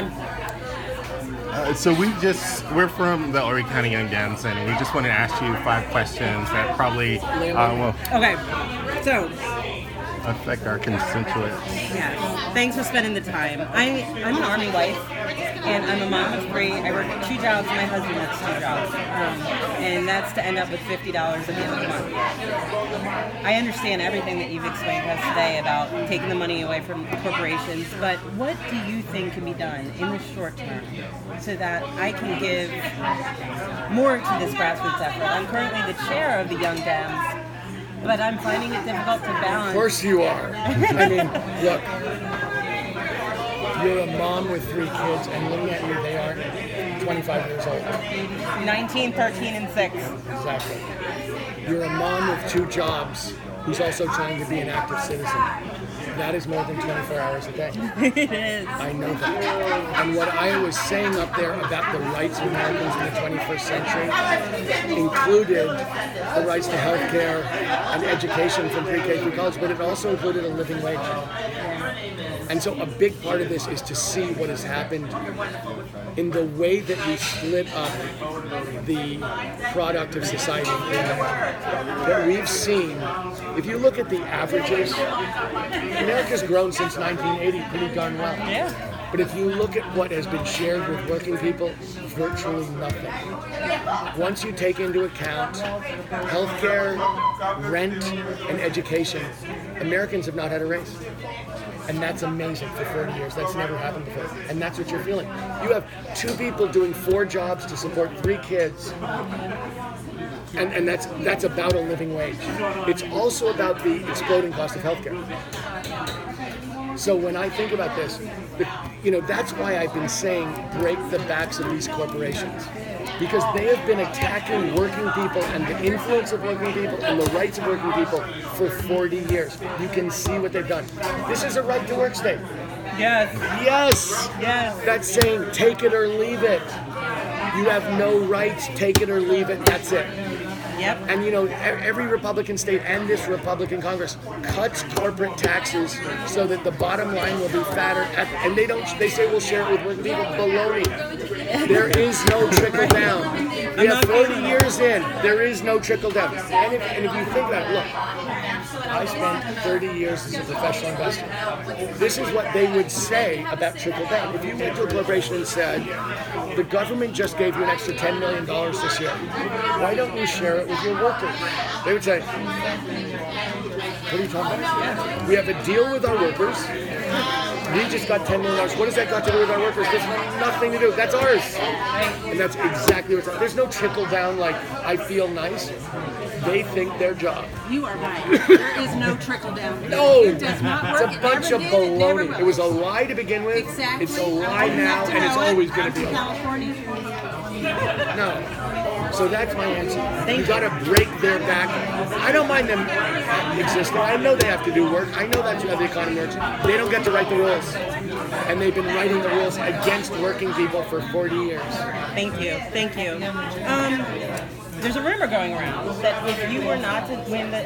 time. So we're from the Horry County Young Dems, and we just want to ask you 5 questions that probably will Okay, so affect our constituents. yes, thanks for spending the time. I'm an Army wife, and I'm a mom of 3. I work 2 jobs. My husband works 2 jobs, and that's to end up with $50 at the end of the month. I understand everything that you've explained to us today about taking the money away from corporations, but what do you think can be done in the short term so that I can give more to this grassroots effort? I'm currently the chair of the Young Dems, but I'm finding it difficult to balance. Of course you are. I mean, look, you're a mom with 3 kids, and looking at you, they aren't 25 years old. 19, 13, and 6. Exactly. You're a mom with 2 jobs who's also trying to be an active citizen. That is more than 24 hours a day. It is. I know that. And what I was saying up there about the rights of Americans in the 21st century included the rights to health care and education from pre-K through college, but it also included a living wage. And so a big part of this is to see what has happened in the way that we split up the product of society. What we've seen, if you look at the averages, America's grown since 1980 pretty darn well. Yeah. But if you look at what has been shared with working people, virtually nothing. Once you take into account healthcare, rent, and education, Americans have not had a raise. And that's amazing for 40 years. That's never happened before. And that's what you're feeling. You have 2 people doing 4 jobs to support 3 kids. And that's about a living wage. It's also about the exploding cost of healthcare. So when I think about this, that's why I've been saying break the backs of these corporations. Because they have been attacking working people and the influence of working people and the rights of working people for 40 years. You can see what they've done. This is a right to work state. Yes. Yes. Yes. That's saying take it or leave it. You have no rights, take it or leave it, that's it. Yep. And every Republican state and this Republican Congress cuts corporate taxes so that the bottom line will be fatter. And they say we'll share it with working people. Baloney. There is no trickle down. We have 40 years in. There is no trickle down. And if you think about it, look, I spent 30 years as a professional investor. This is what they would say about trickle down. If you went to a corporation and said, the government just gave you an extra $10 million this year, why don't you share it with your workers? They would say, what are you talking about? We have a deal with our workers. We just got $10 million. What does that got to do with our workers? There's nothing to do. That's ours. And that's exactly what's. There's no trickle down like, I feel nice. They think their job. You are right. There is no trickle down. No, It does not it's work. a It bunch never of did. It never baloney. will. It was a lie to begin with. Exactly. It's a lie I'm now, not and it's know it. always going I'm to be a from lie. California. No. So that's my answer. You got to break their back. I don't mind them existing. I know they have to do work. I know that's how the economy works. They don't get to write the rules. And they've been writing the rules against working people for 40 years. Thank you. Thank you. There's a rumor going around that if you were not to win the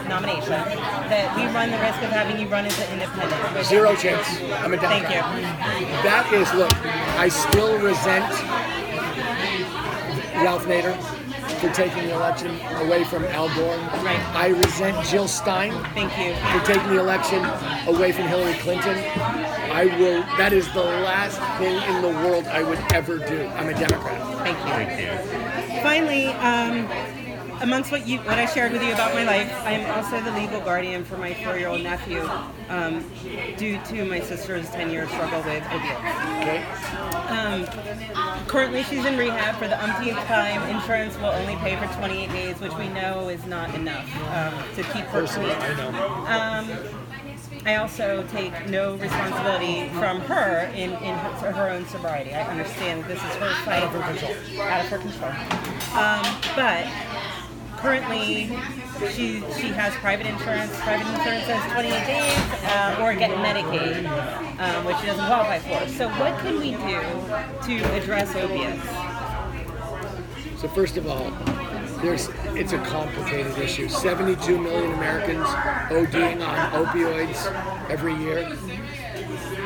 nomination, that we run the risk of having you run as an independent. Zero chance. I'm a Thank Democrat. you. That is, look, I still resent Ralph Nader for taking the election away from Al Gore. Right. I resent Jill Stein Thank you. for taking the election away from Hillary Clinton. That is the last thing in the world I would ever do. I'm a Democrat. Thank you. Finally, amongst what I shared with you about my life, I am also the legal guardian for my 4-year-old nephew due to my sister's 10-year struggle with opioids. Okay? Currently, she's in rehab for the umpteenth time. Insurance will only pay for 28 days, which we know is not enough to keep her Personally, clean. I know. I also take no responsibility from her in her own sobriety. I understand this is her fight. Out of her control. But currently, she has private insurance. Private insurance says 28 days or get Medicaid, which she doesn't qualify for. So what can we do to address opiates? So first of all, it's a complicated issue. 72 million Americans ODing on opioids every year.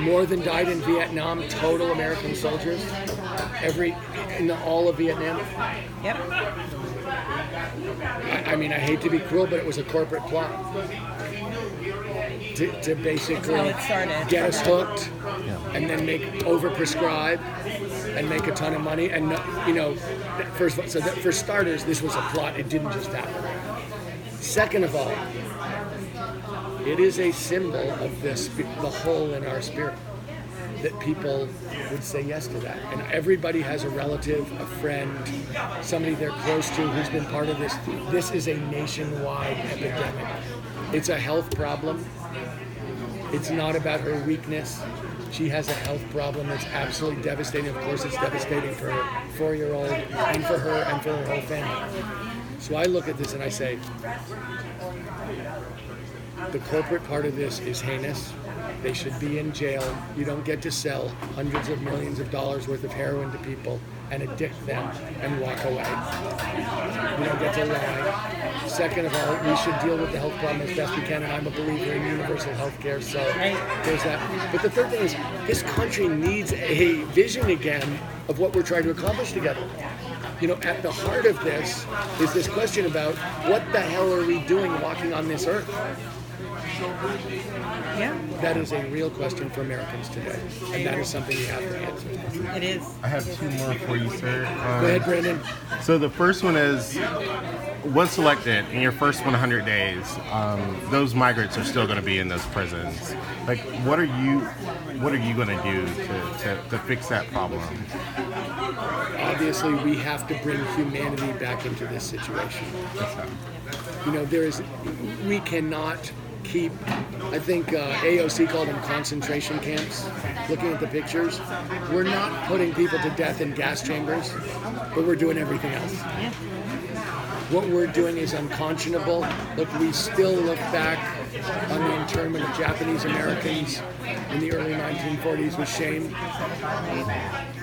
more than died in Vietnam, total American soldiers, in all of Vietnam. Yep. I mean, I hate to be cruel, but it was a corporate plot to basically That's how it started. get us hooked, and then overprescribe and make a ton of money. And for starters, this was a plot. It didn't just happen. Second of all, it is a symbol of the hole in our spirit, that people would say yes to that. And everybody has a relative, a friend, somebody they're close to who's been part of this. This is a nationwide epidemic. It's a health problem. It's not about her weakness. She has a health problem that's absolutely devastating. Of course, it's devastating for her 4-year-old and for her and for her whole family. So I look at this and I say, the corporate part of this is heinous. They should be in jail. You don't get to sell hundreds of millions of dollars worth of heroin to people and addict them and walk away. You don't get to lie. Second of all, we should deal with the health problem as best we can, and I'm a believer in universal health care, so there's that. But the third thing is, this country needs a vision again of what we're trying to accomplish together. At the heart of this is this question about what the hell are we doing walking on this earth? Yeah. That is a real question for Americans today, and that is something you have to answer. It is. I have 2 more for you, sir. Go ahead, Brandon. So the first one is, once elected, in your first 100 days, those migrants are still going to be in those prisons. Like, what are you going to do to fix that problem? Obviously, we have to bring humanity back into this situation. We cannot keep, I think AOC called them concentration camps. Looking at the pictures, we're not putting people to death in gas chambers, but we're doing everything else. Yeah. What we're doing is unconscionable. Look, we still look back on the internment of Japanese Americans in the early 1940s with shame.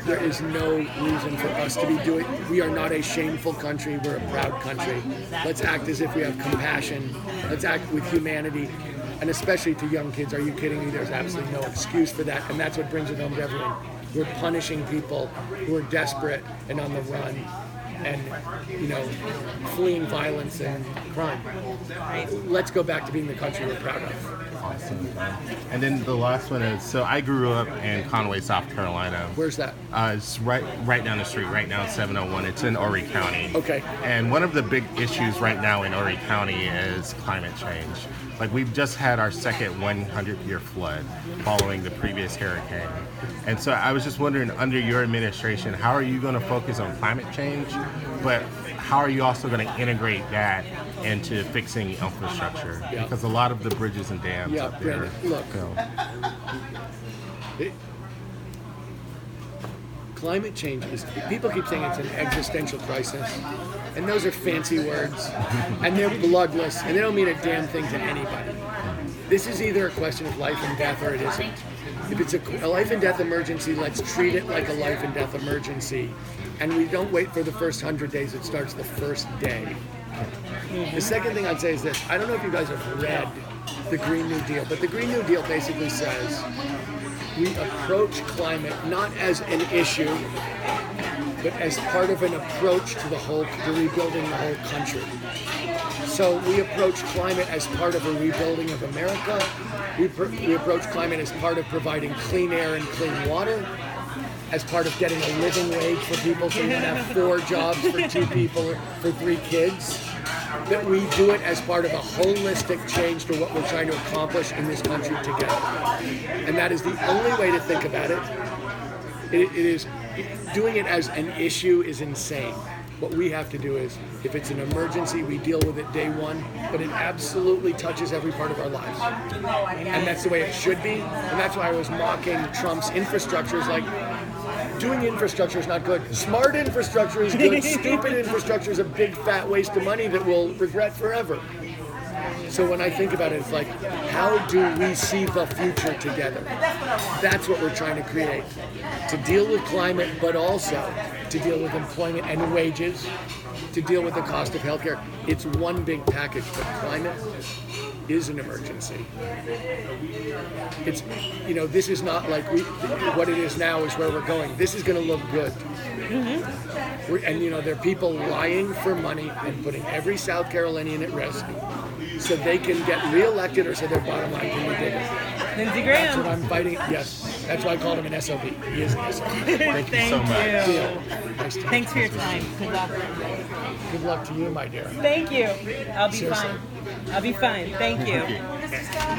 There is no reason for us to be doing. We are not a shameful country. We're a proud country. Let's act as if we have compassion. Let's act with humanity, and especially to young kids. Are you kidding me? There's absolutely no excuse for that, and that's what brings it home to everyone. We're punishing people who are desperate and on the run, and fleeing violence and crime. Let's go back to being the country we're proud of. Awesome. And then the last one is, so I grew up in Conway, South Carolina. Where's that? It's right down the street, right now, 701. It's in Horry County. Okay. And one of the big issues right now in Horry County is climate change. Like, we've just had our second 100-year flood following the previous hurricane. And so I was just wondering, under your administration, how are you going to focus on climate change, but how are you also going to integrate that into fixing infrastructure? Yeah. Because a lot of the bridges and dams up there. Brandon, look. Climate change is, people keep saying it's an existential crisis, and those are fancy words, and they're bloodless, and they don't mean a damn thing to anybody. This is either a question of life and death or it isn't. If it's a life and death emergency, let's treat it like a life and death emergency, and we don't wait for the first 100 days, it starts the first day. The second thing I'd say is this: I don't know if you guys have read the Green New Deal, but the Green New Deal basically says we approach climate not as an issue, but as part of an approach to rebuilding the whole country. So we approach climate as part of a rebuilding of America. We approach climate as part of providing clean air and clean water, as part of getting a living wage for people so you can have 4 jobs for 2 people or for 3 kids. That we do it as part of a holistic change to what we're trying to accomplish in this country together. And that is the only way to think about it. It is, doing it as an issue is insane. What we have to do is, if it's an emergency, we deal with it day one, but it absolutely touches every part of our lives. And that's the way it should be. And that's why I was mocking Trump's infrastructure. Is like, doing infrastructure is not good. Smart infrastructure is good. Stupid infrastructure is a big fat waste of money that we'll regret forever. So when I think about it, it's like, how do we see the future together? That's what we're trying to create. To deal with climate, but also to deal with employment and wages, to deal with the cost of healthcare. It's one big package, but climate, is an emergency. It's, you know, this is not like what it is now is where we're going. This is going to look good. And, you know, there are people lying for money and putting every South Carolinian at risk so they can get reelected or so their bottom line can be bigger. Lindsey That's what Graham. I'm fighting. Yes, that's why I called him an SOB. He is an SOB. Thank you so much. Deal. Nice to meet Thanks for your time. Good luck. you. Good luck to you, my dear. Thank you. I'll be Seriously. fine. I'll be fine. Thank you. Thank you.